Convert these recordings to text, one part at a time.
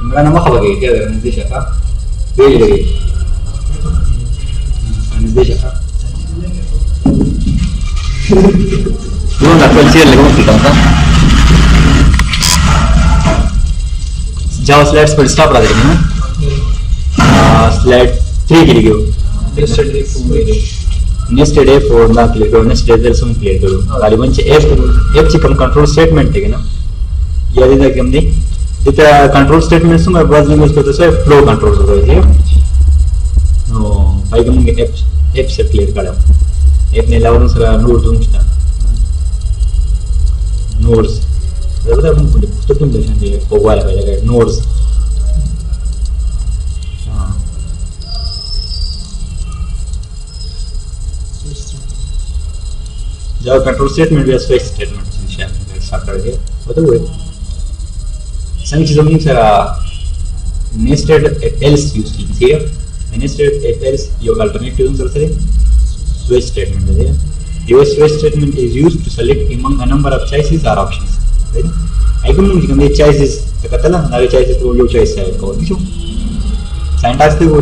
मला nama apa lagi dia निर्देशक का पेज लगे निर्देशक का dua nggak kecil lagi mau kita kan Java slides पर stop रहा देखना slide 3 के लिए nested if और ना क्लियर करो nested else हम क्लियर करो वाली बंचे f चिकन कंट्रोल स्टेटमेंट है ना ये देखा कि हमने जितना कंट्रोल स्टेटमेंट्स में बस में उसको तो से फ्लो कंट्रोल हो रही है नो भाई हम f से क्लियर करा f ने लावन से नोड दूंगा nodes berarti apa pun itu pun bisa jadi pokoknya kayak nodes Java control statement भी switch statement जिसे हम साथ करेंगे वो तो वही संग चीज़ों में सारा nested if else use कीजिए nested if else yo alternative use करते हैं switch statement है Your switch statement is used to select among a number of choices or options. Right? I can make the choices. तो कहता ना नए choices तो वो choice है तो नहीं क्यों? Syntax तो वो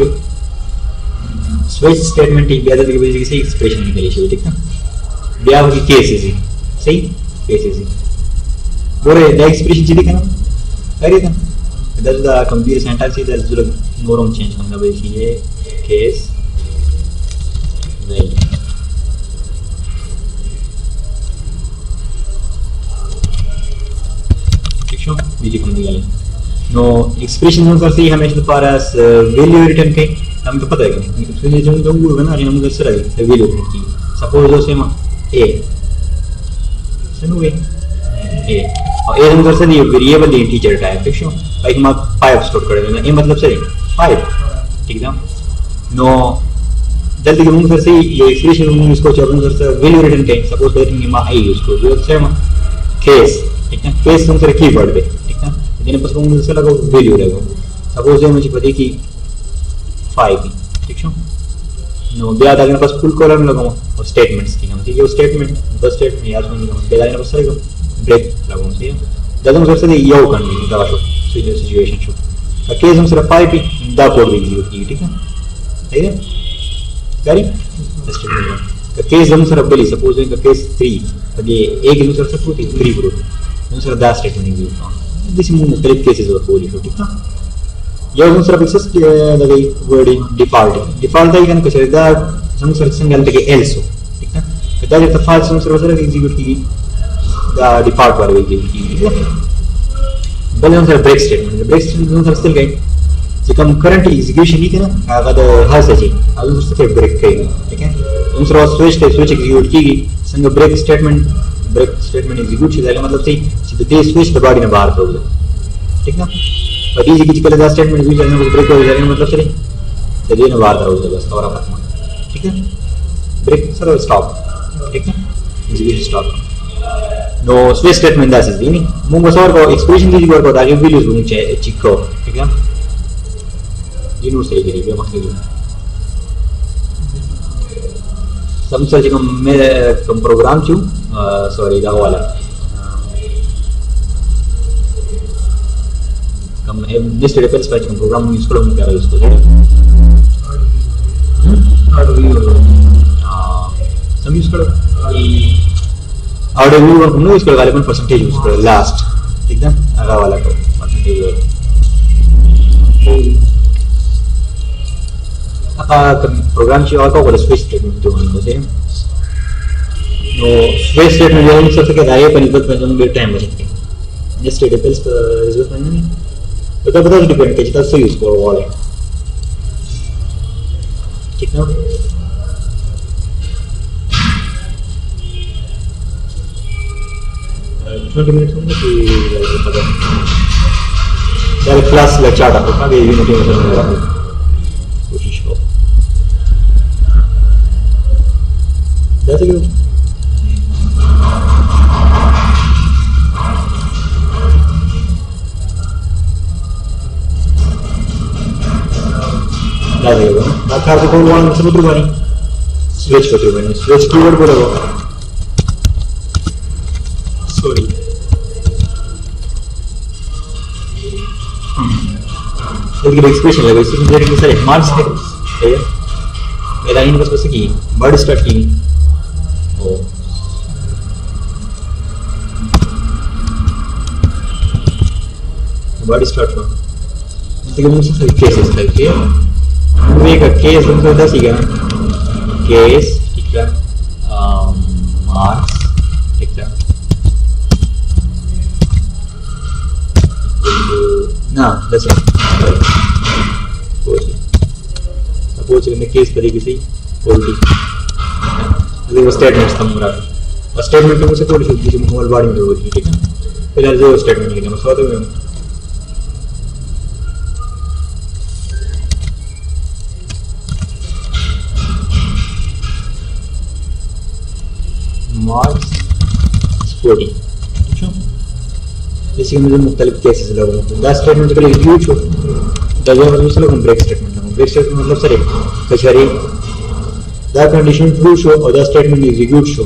switch statement एक ब्याह के बीच किसी expression निकली चाहिए ठीक ना? ब्याह की cases ही सही cases ही बोले the expression चीज़ क्या ना? करिए था that's the computer syntax is that's the norm change करना बेसिक ये case value बीजी कम निकालें नो एक्सप्रेशन हम करते हैं हमेशा दोबारा वैल्यू रिटर्न के हमें तो पता है कि एक्सप्रेशन जो वो है ना हम कैसे रखें वैल्यू रिटर्न की सपोज जो सेम ए सुनो ए और ए हम करते हैं वेरिएबल इंटीजर टाइप ठीक है भाई हम 5 स्टोर कर देना ए मतलब सही 5 ठीक है नो जल्दी हम करते हैं ये एक्सप्रेशन हम इसको चेक करते हैं वैल्यू रिटर्न के सपोज करेंगे हम आई यूज को जो सेम केस ठीक है केस हम सर कीवर्ड पे ठीक है जिन्हें पसंद होंगे उसका लगा वैल्यू रहेगा सपोज ये मुझे पता है कि 5 की ठीक है नो ब्याह आगे पास फुल कॉलम लगाऊं और स्टेटमेंट्स की हम ठीक है वो स्टेटमेंट बस स्टेटमेंट याद में नहीं हम ब्याह आगे पास रहेगा ब्रेक लगाऊं ठीक है जब हम करते हैं यो करने की दवा शो सिचुएशन शो का केस हम सिर्फ 5 पे द कोड भी यूज की ठीक है करी स्टेटमेंट का केस हम सिर्फ बेली सपोज का केस 3 तो ये एक यूजर से पूरी 3 ग्रुप दूसरा दा स्टेटमेंट यूज करना दिस मुख्तलिफ केसेस और कोई ठीक है ये दूसरा पिक्चर्स लगे वर्ड डिफॉल्ट है कन कुछ दा हम सर्च सिंगल के एल्स ठीक है तो दा जब फाइल हम सर्च करेंगे एग्जीक्यूट की दा डिफॉल्ट वाले एग्जीक्यूट की ठीक है बल हम सर ब्रेक स्टेटमेंट हम सर्च गए जो कम करंट एग्जीक्यूशन नहीं है ना अगर हर से जी अब उससे ब्रेक करेंगे ठीक है दूसरा स्विच एग्जीक्यूट की संग ब्रेक स्टेटमेंट एग्जीक्यूट किया मतलब सही सीधे स्विच दबा के बाहर कर दो ठीक ना और ये की पहले दा स्टेटमेंट यूज करना बस ब्रेक हो जाएगा मतलब सही तो ये ना बाहर कर दो बस और खत्म ठीक है ब्रेक सर स्टॉप ठीक है execution stop know switch statement that is नहीं मुंगो सर को एक्सप्रेशन दी को ताकि वैल्यूज होनी चाहिए चेक करो ठीक है ये नो सही है मकसद समझ कम मैं कम प्रोग्राम चू सॉरी दा वाला कम नेस्टेड इफ एल्स कम प्रोग्राम यूज करो क्या यूज करो सम यूज करो ऑडियो व्यू हम यूज करो वाले परसेंटेज यूज करो लास्ट ठीक है आगा वाला को परसेंटेज प्रोग्राम ची और को स्विच स्टेटमेंट जो उनको से नो स्विच स्टेटमेंट जो हम सबसे राय पर इधर में जो हम टाइम बचते हैं नेस्टेड इफ एल्स यूज करना नहीं तो तब तो डिपेंड के जितना सही यूज करो वाले ठीक है 20 minutes होंगे कि पता यार क्लास लेक्चर आता है ये यूनिटी में चलने वाला कोशिश करो जैसे कि बाकी कोई वाला समुद्र बनी स्विच करते बनी स्विच कीवर्ड बोलेगा सॉरी उसकी एक्सप्रेशन लगे इसमें जेड के सारे मार्क्स थे ठीक है मेरा इन बस की वर्ड स्टार्ट की ओ वर्ड स्टार्ट हुआ तो मुझे सभी केसेस थे ठीक है मुझे एक केस उनको दस ही गया केस ठीक है मार्क्स ठीक है ना दस सपोज करने केस तरीके से क्वालिटी वो स्टेटमेंट्स था मेरा और स्टेटमेंट में मुझे थोड़ी सी किसी मोबाइल बाड़ी में होगी ठीक है फिलहाल जो स्टेटमेंट लिखना मैं सोचता हूँ मार्क्स 40 ठीक है जैसे मुझे मुख्तलिफ केसेस लगा द स्टेटमेंट के लिए यूज हो द मतलब ब्रेक स्टेटमेंट मतलब सर कचहरी द कंडीशन ट्रू शो और द स्टेटमेंट एग्जीक्यूट शो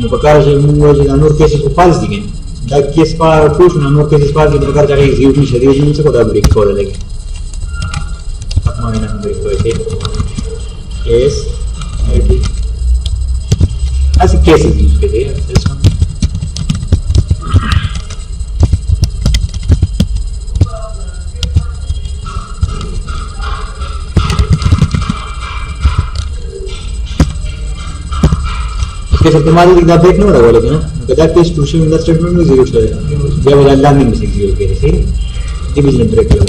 प्रकार से मुझे अनोर केसेस को फाल्स दिखे द केस का ट्रू शो अनोर केसेस फाल्स के प्रकार का एग्जीक्यूट नहीं शरीर में से को द ब्रेक को लगे अपना ना ब्रेक को ऐसे केस ऐसे केसेस यूज करते हैं सिस्टम इसके साथ हमारे लिए अपडेट नहीं हो रहा बोले ना कदा case to show in the statement में एग्जीक्यूट हो जाएगा जब वो लैंडिंग में एग्जीक्यूट करे सही डिवीजन ब्रेक करो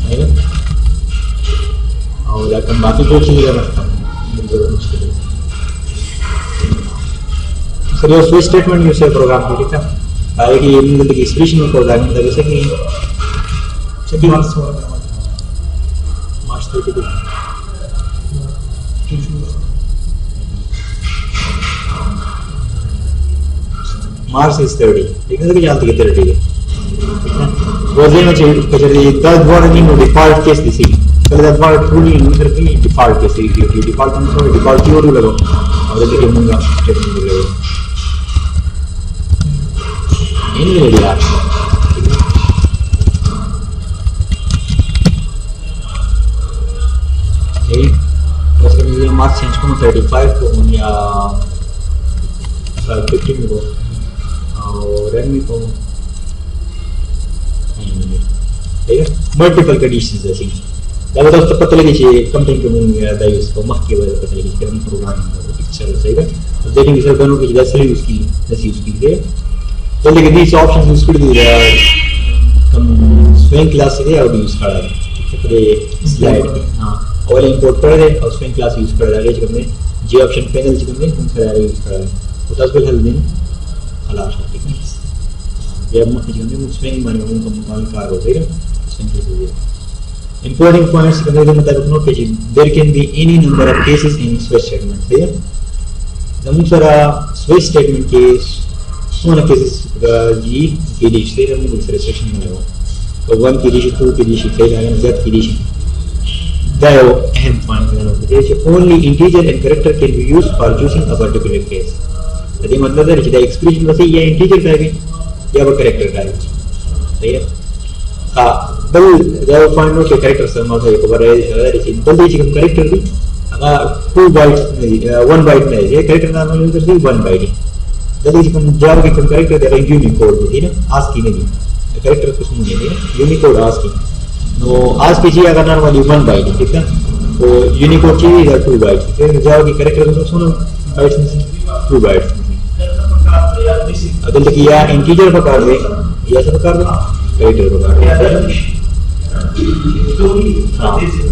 है ना और लेकिन बाकी कोई चीज नहीं रखता सर ये स्विच स्टेटमेंट यूज है प्रोग्राम में ठीक है आए कि ये मतलब कि एक्सप्रेशन में प्रोग्राम में जैसे कि चेक मार्क्स 32 मार्क्स इज 30 ठीक है तो जानते कि 30 है वो जे में चाहिए कचरे that word in default case this he so that word truly user की डिफॉल्ट केस है कि डिफॉल्ट में सो डिफॉल्ट की और लगाओ और देखिए मुंगा स्टेटमेंट लगाओ इन ले लिया ठीक बस ये मार्क्स चेंज करो 35 को या 15 में को और रेडमी को ठीक है मल्टीपल कंडीशंस ऐसी जब तो पता लगे चाहिए कंटेंट के मुंह में आता है उसको मख के वजह पता लगे कि हम प्रोग्राम पिक्चर सही है तो देखेंगे सर दोनों की जैसे यूज की है तो लेकिन these options यूज कर दिया कम स्विंग क्लास से और यूज कर रहा है ठीक है स्लाइड हां और इंपोर्ट कर दे और स्विंग क्लास यूज कर रहा है करने जी ऑप्शन पैनल से करने हम कर यूज कर रहा है तो तस्वीर हल देना खलास ठीक है ये हम करने में स्विंग माने हम कम कार हो जाएगा स्विंग के लिए importing points करने का मतलब नोट कीजिए there can be any number of cases in switch statement ठीक है जब सारा switch statement के सोना केसेस जी के लिए से हम कुछ रिस्ट्रिक्शन बनाओ तो 1 की डिजिट 2 की डिजिट 3 आगे z की डिजिट दायो अहम पॉइंट है कि only integer and character can be used for choosing a particular case यदि मतलब है कि एक्सप्रेशन वैसे ये इंटीजर का है या वो कैरेक्टर का है सही है हां बल दायो पॉइंट नो के कैरेक्टर से मतलब एक बार है बल जी हम कैरेक्टर भी अगर 2 बाइट्स नहीं 1 बाइट नहीं ये कैरेक्टर नाम में यूजर भी 1 बाइट है जल्दी हम जावा के हम कैरेक्टर दे रहे हैं यूनिकोड में ठीक है आस्की नहीं कैरेक्टर कुछ नहीं है यूनिकोड आस्की नो आस्की जी अगर नॉर्मली 1 बाइट ठीक है तो यूनिकोड चाहिए या 2 बाइट फिर जावा के कैरेक्टर में सुनो बाइट्स में 2 बाइट्स अगर देखिए या इंटीजर पकड़ ले या सब कर दो कैरेक्टर पकड़ ले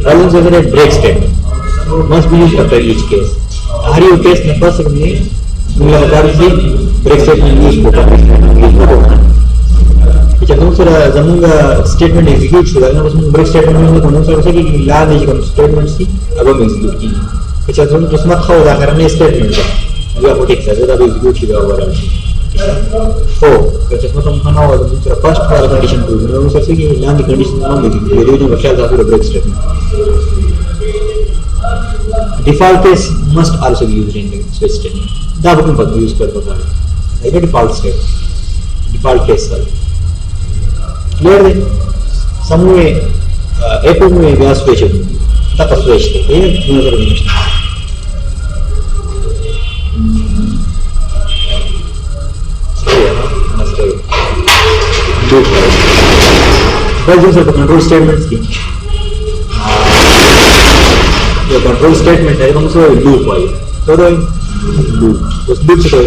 rather than a break statement must be used after each case हर एक केस में फर्स्ट में दूसरा बार से ब्रेक स्टेटमेंट यूज होता है जब दूसरा जमूंगा स्टेटमेंट एग्जीक्यूट होगा ना उसमें ब्रेक स्टेटमेंट में कौन सा है कि ला नहीं कम स्टेटमेंट्स की अब हम एग्जीक्यूट की अच्छा तो उसमें खाओ करने स्टेटमेंट का या वो ठीक है जब एग्जीक्यूट किया हुआ है तो जब हम खाना हुआ दूसरा फर्स्ट वाला कंडीशन टू में वो सबसे कि ला की कंडीशन ना मिली ये जो बचा था पूरा break statement default case must also be used in the switch statement da button पर यूज कर सकता है ये default state default case sir clear है समूहे एकमुहे व्या switch taka switch ते नजर में बस जैसे कंट्रोल स्टेटमेंट्स की ये कंट्रोल स्टेटमेंट है हम सो लूप है तो लूप उस लूप से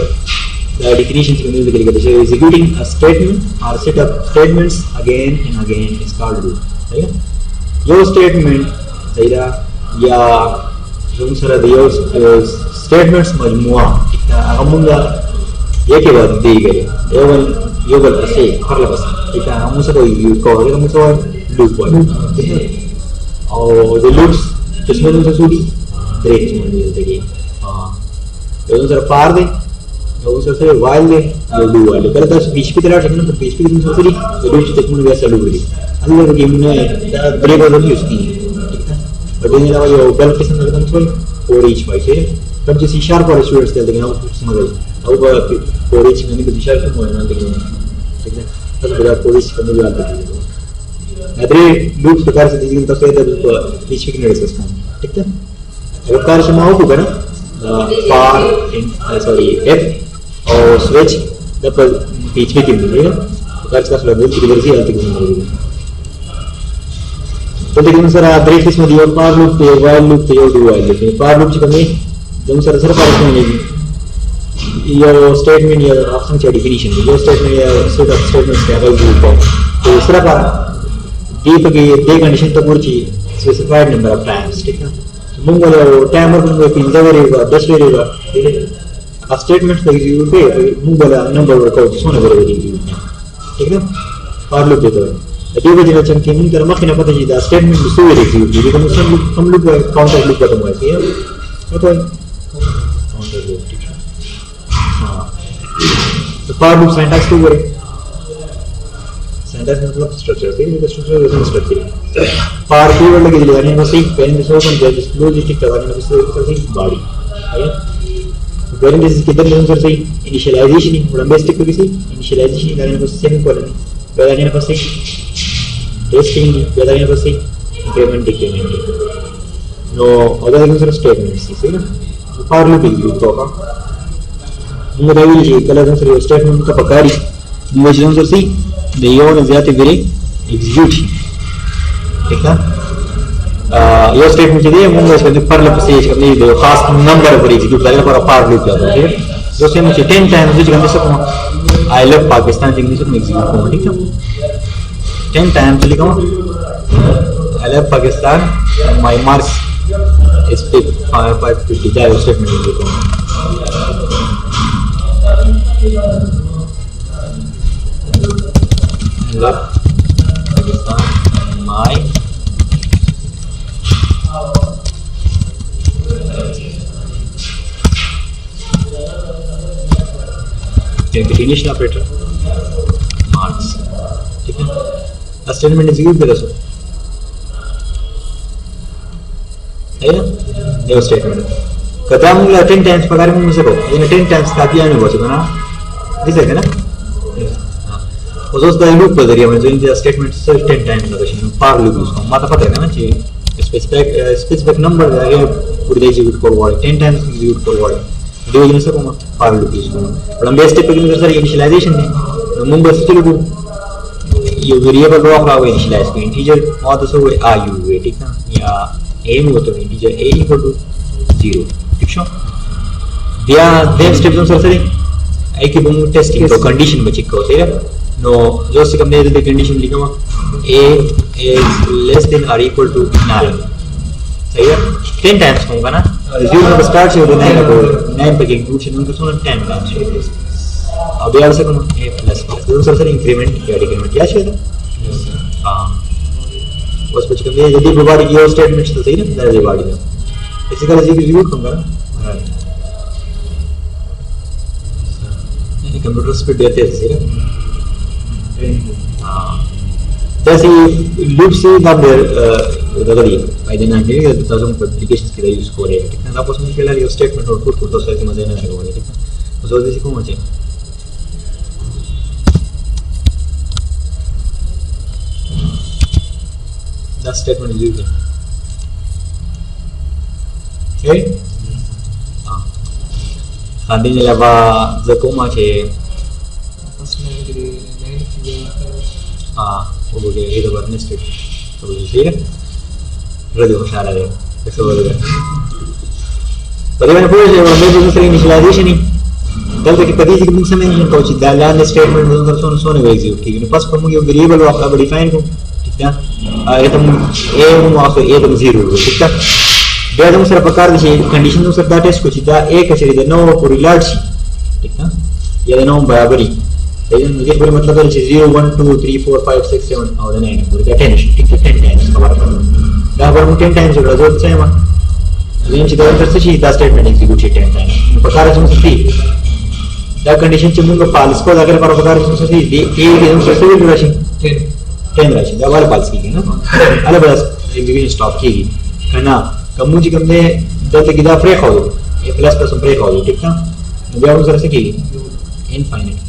the definitions can use the clicker. So executing a statement or set of statements again and again is called loop. सही है? यो statement सही रहा या जो सारा दियो statements मजमुआ इतना हमूंगा ये के बाद दी गई ये वाला ऐसे हर लफ्ज़ इतना हम उसे कोई कॉल हम उसे loop है और the loops जिसमें उनसे सूडी ब्रेक में मिलते हैं हाँ तो सारा पार दे तो उसे while दे do while कर तो बीच की तरह चलना तो बीच की तुम सोच रही तो बीच तक मुझे वैसा लूप रही अगले गेम में ब्रेक और यूज की ठीक है बट ये ना वो बेल के संग एकदम सोई और ईच वाइस है तब जैसे शार्प और स्टूडेंट्स चलते हैं ना समझ आई अब और ईच में कुछ शार्प में ना देखो ठीक है तब बड़ा पुलिस करने वाला है अदरे लूप प्रकार से दिखने तो फिर तो बीच की नहीं डिस्कस करना ठीक है अगर कार्य में हो तो ना far in sorry f और switch द बीच में किन है तो कार्य का मतलब किधर से आते हैं तो लेकिन सर ब्रेक इसमें दियो फॉर लूप पे while लूप पे do while लूप पे फॉर लूप से जब सर पास में नहीं ये स्टेटमेंट या ऑप्शन के डेफिनेशन ये स्टेटमेंट या सेट ऑफ स्टेटमेंट्स का वैल्यू तो इस तरह का दीप की दे कंडीशन तो पूरी स्पेसिफाइड नंबर ऑफ टाइम्स ठीक है मुंगलो टाइमर को पिंजा करेगा 10 करेगा ठीक है आ स्टेटमेंट का एग्जीक्यूट पे मुंगला नंबर वर्कआउट सोना करेगा ठीक है फॉर लूप देता है दे वजह से चमके मुंग कर मखना पता जी स्टेटमेंट में सो एग्जीक्यूट लेकिन हम लोग काउंटर लूप खत्म हुआ है ये तो काउंटर लूप ठीक है हां तो फॉर लूप सिंटैक्स तो करे सिंटैक्स मतलब स्ट्रक्चर है ये स्ट्रक्चर है स्ट्रक्चर फॉर कीवर्ड लगे दिया यानी बस एक पेन में सो बन जाए जिस लॉजिक का यानी बस एक बॉडी है वेरिएंट इज किधर लेन सर सही इनिशियलाइजेशन थोड़ा बेसिक तो किसी इनिशियलाइजेशन यानी बस सेमीकोलन यानी बस एक टेस्टिंग यानी बस एक increment decrement no other than sir statements सही ना फॉर लूप यूज होगा मुझे ये कलर सर स्टेटमेंट का पकारी मुझे सर सही देयो ने ज्यादा वेरी एग्जीक्यूट ठीक है ये स्टेटमेंट चाहिए मुझे इसके पर लूप से करने दो खास नंबर पर एग्जीक्यूट करेगा पर फॉर लूप जाता है जो से मुझे 10 टाइम्स जो करने सकूं आई लव पाकिस्तान जिंग्लिश में एग्जीक्यूट करूं ठीक है 10 टाइम्स लिखूं I love Pakistan my marks is 550 जाए स्टेटमेंट लिखूं love Pakistan my definition operator marks ठीक है स्टेटमेंट एग्जीक्यूट करो सर है ना ये स्टेटमेंट कदम 10 टाइम्स पगार में मुझे को ये 10 टाइम्स काफी आने हो सकता ना दिस है ना उस लूप पर जरिए मैं जो इन स्टेटमेंट से 10 times location for loop use करता माता पता है ना कि स्पेसिफिक नंबर है पूरी execute forward 10 times execute forward दो यूज करूंगा फॉर लूप यूज करूंगा बड़ा बेस्ट टिप है सर इनिशियलाइजेशन है मुंबई से चलो ये वेरिएबल ड्रॉप रहा है इनिशियलाइज को इंटीजर और तो सो आ यू है ठीक है या a में होता है इंटीजर a इक्वल टू 0 ठीक है दिया देव स्टेप्स सर सर आई की बम टेस्टिंग तो कंडीशन में चेक करो सही है नो जो से हमने ये कंडीशन लिखा हुआ a is less than or equal to 9 सही है 10 टाइम्स होगा ना 0 में स्टार्ट से 9 को 9 पे इंक्लूजन उनको सुनो 10 टाइम्स अब यार से कौन a प्लस जो सर इंक्रीमेंट या डिक्रीमेंट क्या चाहिए हां बस कुछ कम ये यदि बार ये स्टेटमेंट्स तो सही ना दे बाड़ी में इसी तरह से एग्जीक्यूट करूंगा ये कंप्यूटर स्पीड देते हैं सही ना जैसे लूप से नंबर रगड़िए फायदे ना है तो हम एप्लीकेशंस के लिए यूज कर रहे हैं ठीक है ना आपस में के लिए स्टेटमेंट आउटपुट को तो सही मजे ना आएगा ठीक है तो जल्दी से कौन है That statement is used. Okay? Tadi ni laba zakuma che वो बोले ये तो बात नेस्टेड तो बोले सही है रद्द हो शाला है ऐसा बोलेगा परिवार पूरे जो मैं जो दूसरी इनिशियलाइजेशन ही दल तक कभी जी मुझसे मैं नहीं पहुंची दालान स्टेटमेंट में कर सोने वो एग्जीक्यूट ठीक है पास पर मुझे वेरिएबल वो आपका डिफाइन को ठीक है ये तो ए वो आप ए तो जीरो ठीक है dia ada unsur perkara di sini condition unsur data es kucida e kecil dia no correlate ठीक है ये no बराबरी लेकिन मुझे पूरे मतलब है 0 1 2 3 4 5 6 7 और 9 पूरे 10 ठीक है 10 टाइम्स कवर कर दा बार 10 टाइम्स जो रिजल्ट से है लेकिन चिदा अंतर से दा स्टेटमेंट एग्जीक्यूट 10 टाइम्स प्रकार से मुझे दा कंडीशन चे मुंगो पालिस को अगर पर प्रकार से मुझे दे ए के उनसे से भी राशि 10 राशि दा वाला पालिस की है ना अलग बस एग्जीक्यूशन स्टॉप की करना कमुजी कमने दल तक इधर ब्रेक हो ये प्लस प्लस ब्रेक हो ठीक है मुझे और उधर से की इनफाइनाइट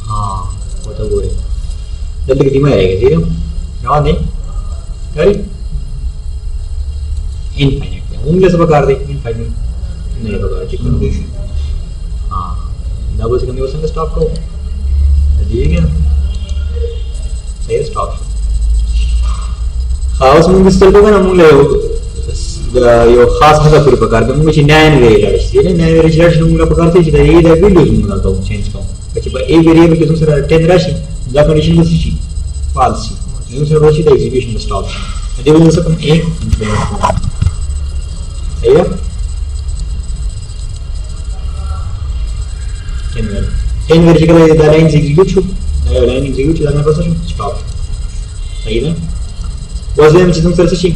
हाँ वो तो बोले दल तक दिमाग आएगा ठीक है ना नहीं करी इनफाइनाइट उंगली से पकड़ दे इनफाइनाइट नहीं पकड़ ठीक है हाँ डबल से कमी हो सकता स्टॉप को ठीक है सही स्टॉप खास मुंग स्टल को ना मुंग ले यो खास हका पूरी प्रकार के मुंग न्याय वेरिएबल ये न्याय वेरिएबल मुंग ला प्रकार से सीधा ये दा वैल्यूज मुंग ला तो चेंज को પછી એ વેરિએબલ કે दूसरा 10 राशि दा कंडीशन में सी फाल्स सी दूसरा राशि दा एग्जीक्यूशन स्टॉप दे वो सब एक सही है 10 वेरिएबल दा लाइन एग्जीक्यूट छो दा लाइन एग्जीक्यूट दा ना प्रोसेस स्टॉप सही है वजन जिसमें सर से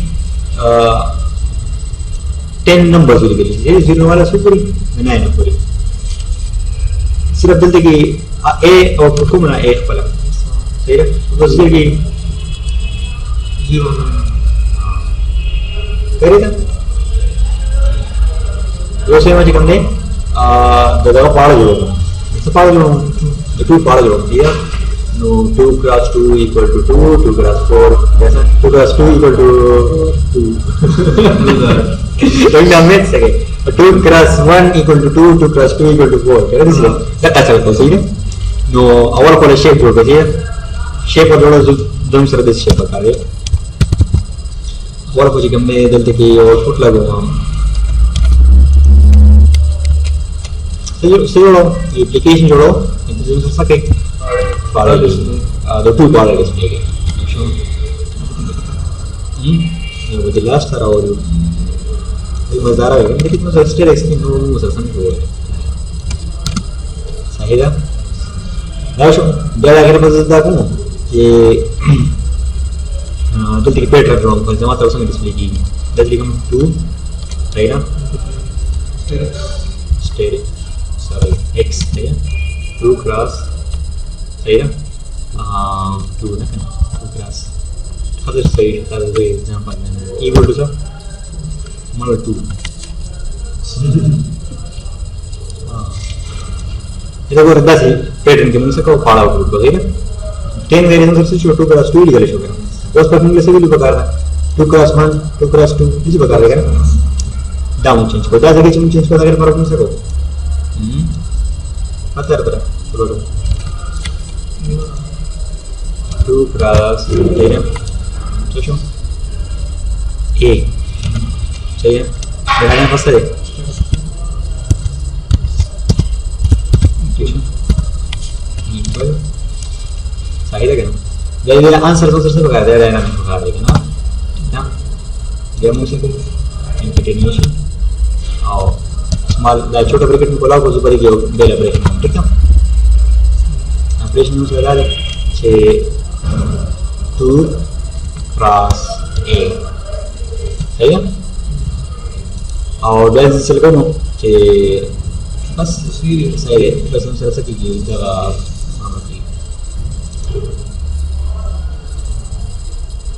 10 नंबर्स वाली गली है 0 वाला सुपरी 9 पूरी सिर्फ दलते की ए और को मना ए वाला सही है तो इसलिए कि 0 करेगा वो से मुझे हमने दादा पाड़ जोड़ो इससे पाड़ जोड़ो तो पाड़ जोड़ो दिया no 2 cross 2 equal to 2 2 cross 4 ऐसा 2 cross 2 equal to 2 तो क्या मैथ सके 2 cross 1 equal to 2 2 cross 2 equal to 4 क्या दिस है क्या चलता है सही है नो अवर को शेप जोड़ के शेप और जोड़ो जम सर दिस शेप का है और कुछ गम्मे दलते की आउटपुट लगो हम सही जोड़ो एप्लीकेशन जोड़ो इंटरव्यू कर सके parallel the two parallels make it ये वो लास्ट था और ये मजेदार है लेकिन कितना सस्ते एक्सप्लेन हो वो सब समझ हो सही है लास्ट डेटा के मजेदार को ये तो ठीक पेट कर रहा हूं जमा तो उसमें डिस्प्ले की दैट बिकम 2 राइट ना स्टेरिक सॉरी x है 2 क्रॉस सही है 2 ना 2 cross other side other way example equal to sir mal 2 इधर वो रद्दा से पैटर्न के मुझे से को फाड़ा आउटपुट को ठीक है 10 वेरिएबल सबसे छोटू क्रॉस 2 लिखा लेगा उस पर इंग्लिश से भी बता रहा है 2 क्रॉस 1 2 क्रॉस 2 इसी बता देगा डाउन चेंज को दा जगह चेंज को अगर फर्क नहीं सको पता है तरह चलो 2 क्रॉस है तो ए चाहिए लगाना फंसा है इक्वल सही लगे ना जब ये आंसर तो सबसे बता दे रहा है ना बता देगा ना ठीक है ये मुझे को इंफिनिशन और स्मॉल ला छोटा ब्रैकेट में खोला को ऊपर की बेल ब्रैकेट ठीक है ऑपरेशन यूज लगा दे 2 क्रॉस ए सही है और बैलेंस चल गया नो कि बस सही है बस हम सर सकी की जगह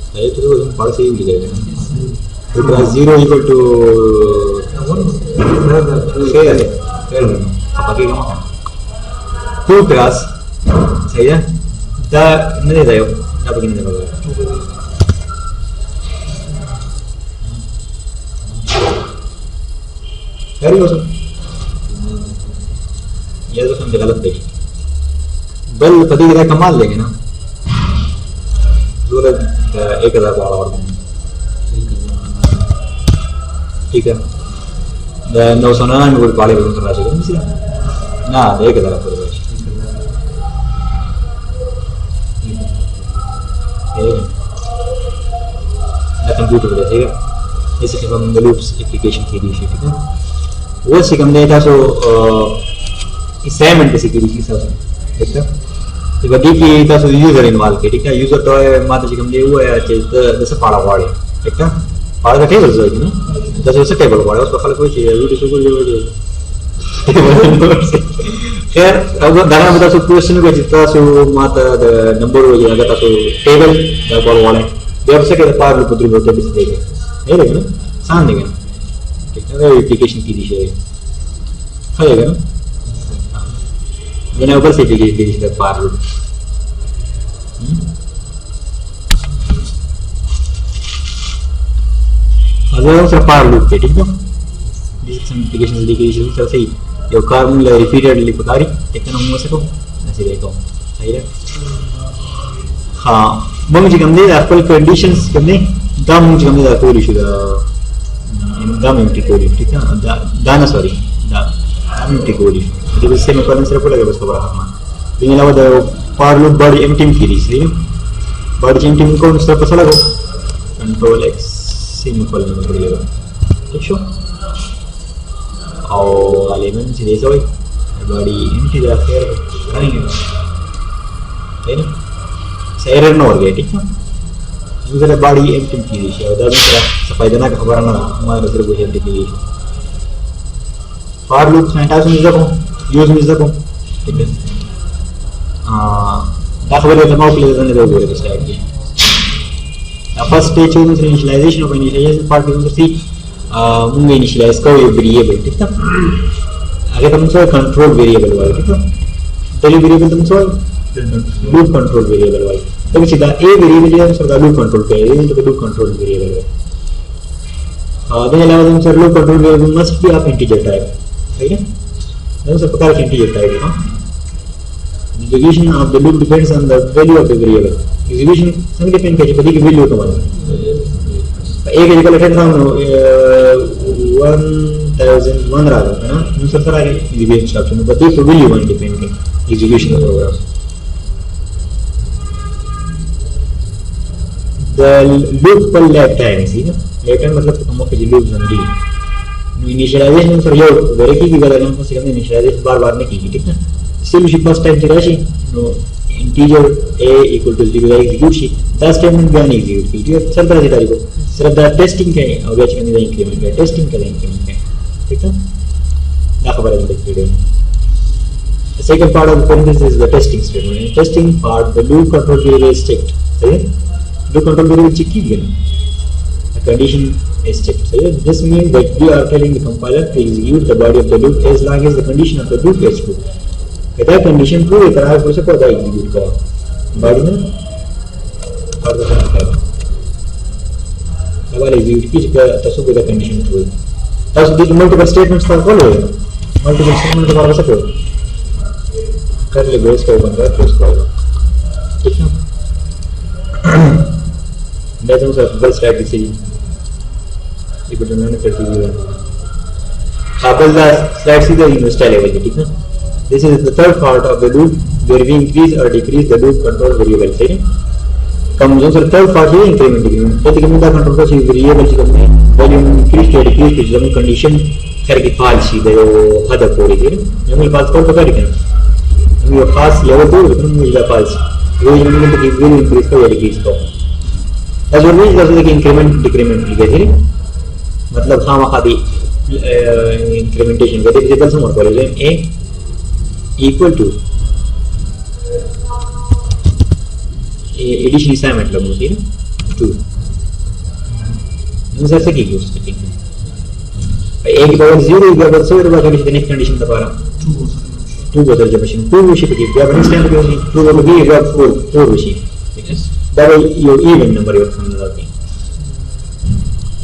सही तो हम पढ़ से ही लिख गए 2 क्रॉस 0 इक्वल टू 1 है फिर बाकी का 2 क्रॉस सही है da नहीं जायो अब किन नहीं होगा करी हो सब ये तो समझ गलत है बल पति का कमाल लेंगे ना जो 1000 वाला और ठीक है 999 पाले बंद करना चाहिए मिसी ना 1000 पर कंप्यूटर पे ठीक है जैसे कि हम लूप्स एप्लीकेशन की दी ठीक है वो सिकम देता सो असाइनमेंट से की दी सब ठीक है तो बड़ी की था सो यूजर इन्वॉल्व के ठीक है यूजर तो माता सिकम दे वो है जैसे पाड़ा वाले ठीक है पाड़ा का टेबल जो है ना जैसे टेबल वाले उसको खाली कोई चीज वीडियो से कोई खैर अब दाना बता सो क्वेश्चन को जितना सो माता नंबर हो जाएगा तो टेबल डबल वाले जब से के पार लूप उधर होते दिस देखे नहीं रहेगा ना सान देगा ठीक है एप्लीकेशन की दिशा है खाएगा ना बिना ऊपर से एप्लीकेशन की दिशा पार लूप अगर से पार लूप के ठीक है दिस एप्लीकेशन की दिशा से सही यो कार्बन रिपीटेडली पकारी एक ना हो सको ऐसे देखो सही है हाँ मग कम दे एप्पल कंडीशंस कम दे दाम मुझे कम दे कोई इशू दाम एम्प्टी कोई ठीक है दाना सॉरी दाम एम्प्टी कोई जब इससे मैं कॉलम सिर्फ लगा बस खबर रखना तो ये लगा पार लूप बॉडी एम्प्टी की रही है बॉडी एम्प्टी को सिर्फ पता लगा कंट्रोल एक्स सेमीकोलन में लगा ठीक है और एलिमेंट से देखो बॉडी एम्प्टी दा फिर करेंगे है ना एरर ना हो गया ठीक है यूजर बॉडी एम्प्टी की दिशा और दादा सफाई देना का खबर ना हमारे सिर्फ वो एम्प्टी की फॉर लूप सिंटैक्स में देखो यूज में देखो ठीक है दा खबर है माउस ले जाने दो इस टाइप की फर्स्ट स्टेज में इनिशियलाइजेशन ऑफ इनिशियलाइजेशन पार्ट में सी मुंगे इनिशियलाइज को वेरिएबल ठीक है आगे तुम सो कंट्रोल वेरिएबल वाला ठीक है पहले वेरिएबल तुम सो लूप कंट्रोल वेरिएबल वाला तो सीधा ए वेरिएबल है सर लूप कंट्रोल पे है तो लूप कंट्रोल वेरिएबल है देन अलावा तुम sir loop control variable must be of integer type ठीक है then सर पता है इंटीजर टाइप है execution of the loop depends on the value of the variable execution संग डिपेंड करती है कि वैल्यू का एक जगह लेटर था 1001 रहा है ना दूसरा तरह के एग्जीक्यूशन ऑप्शन में बता तो वैल्यू वन डिपेंड कर एग्जीक्यूशन प्रोग्राम the loop पर lag time सी ना lag time मतलब हम के लूप जंदी इनिशियलाइजेशन सर यो वेरी की गलत है से इनिशियलाइजेशन बार-बार नहीं की ठीक है इसलिए फर्स्ट टाइम चला she know integer a equal to 0 execute she 10 statement भी नहीं एग्जीक्यूट की जो चलता है तारीख को सिर्फ द टेस्टिंग के और बैच में नहीं इंक्रीमेंट है टेस्टिंग के इंक्रीमेंट है ठीक है ना खबर है video the second part of the parenthesis is the testing statement in testing part the loop control variable is checked सही है loop control variable check की गई the condition is checked सही है this means that we are telling the compiler to execute the body of the loop as long as the condition of the loop is true कहता है condition true है तरह से को दा execute कर बॉडी में और तो है अगर एग्जीक्यूट की जगह तसो को दा कंडीशन ट्रू है तस दी मल्टीपल स्टेटमेंट्स का कॉल है मल्टीपल स्टेटमेंट का बारे में सको कर ले बेस को ओपन कर प्रेस करो ठीक है मैं तो सर बस स्टैटिक से ये बटन मैंने कर दिया आपल दा स्लाइड सीधा इंस्टॉल लेवल ठीक है this is the third part of the loop where we increase or decrease the loop control variable ठीक है कम जो सर थर्ड पार्ट है इंक्रीमेंट डिक्रीमेंट तो कितना कंट्रोल का चीज वेरिएबल की कम है वॉल्यूम इंक्रीज या डिक्रीज की जब कंडीशन करके फाल सीधे वो हद कोड़ी थी जब ये फाल को कर दें हम ये खास लेवल तो हम ये फाल वो इंक्रीमेंट की वैल्यू इंक्रीज को या डिक्रीज को as well as जैसे कि इंक्रीमेंट डिक्रीमेंट लिखे थे मतलब हम खादी इंक्रीमेंटेशन के वेरिएबल से और college a equal to addition इसका मतलब होती है 2 इन से की यूज करते हैं एक पावर 0 एक पावर 0 वाला कंडीशन नेक्स्ट कंडीशन दोबारा 2 بدل جمع شي 2 وشي بقي بیا next time کې 2 بقي بیا 4 وشي دا یو ایون نمبر یو څنګه راځي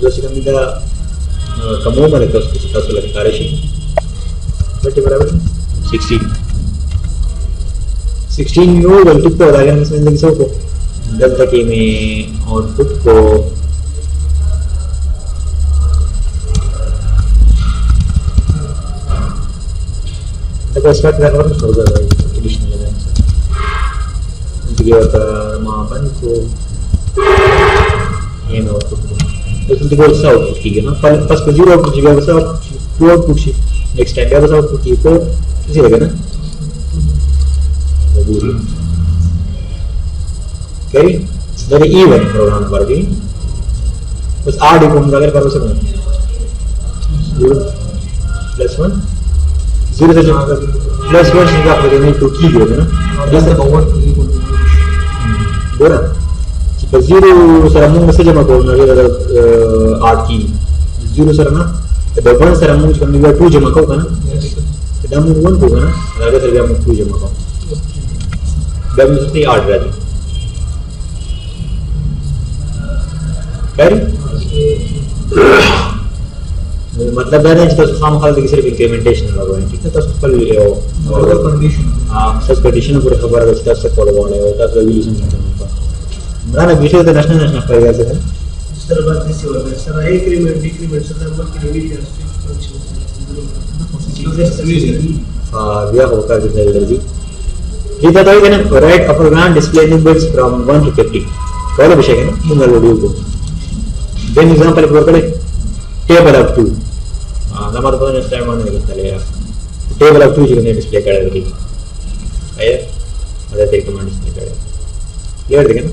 زه چې کوم دا کومه باندې تاسو لکه کار شي بټي برابر 16 یو ولټ په دا غن څنګه څه کو دلته کې مې आउटपुट کو دا سپیک دا ورته شو دا اډیشنل ایلیمنټس دغه ورته ما باندې کو یې نو ورته دغه څه او کیږي نو پس په 0 کې بیا څه 2 آوټپوټ شي نیکسټ ټایم بیا څه آوټپوټ کیږي په څه لګا نه وګورئ کړي دا ایون پروګرام ورګي بس اډ کوم اگر پر وسه 0 + 1 0 से प्लस 1 से आप लेने तो की हो ना जैसे ओवर बोला कि 0 सर हम से जमा को ना 8 की 0 सर ना तो 1 सर हम जब हम 2 जमा को ना तो हम 1 को ना आगे सर हम 2 जमा को जब हम से 8 रहती कर मतलब دا نه چې تاسو خامخا د صرف امپلیمنټیشن لګوئ ٹھیک ہے تاسو خپل یو کنډیشن سس کنډیشن پر خبره ده چې تاسو کول غواړئ او تاسو ویلی څنګه دا نه بیخي د نشنل نشنل پیدا څه سره باندې څه ورته سره انکریمنٹ ډیکریمنٹ سره ورته ویډیو بیا هو کار دی درځي دا دا کنه رائټ ا پروګرام ډسپلی نمبرز فرام 1 to 50 کله به شي کنه موږ ویډیو کو دین ایگزامپل ورکړئ टेबल ऑफ 2 हमारे पास नेक्स्ट टाइम आने का चलेगा टेबल ऑफ 2 जी ने डिस्प्ले कर दी है अरे देख कमांड डिस्प्ले कर क्लियर देखें ना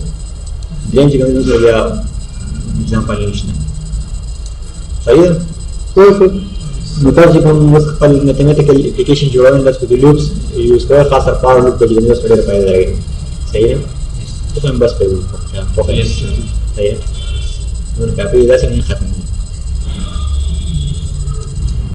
रेंज का यूज हो गया एग्जांपल लिखना सही है तो मतलब जब हम मुख्तलिफ मैथमेटिकल एप्लीकेशन जो है बस को लूप्स यूज कर खास कर फॉर लूप को जो यूज कर पाया जाएगा सही है तो हम बस पे फोकस सही है और काफी इधर से नहीं खत्म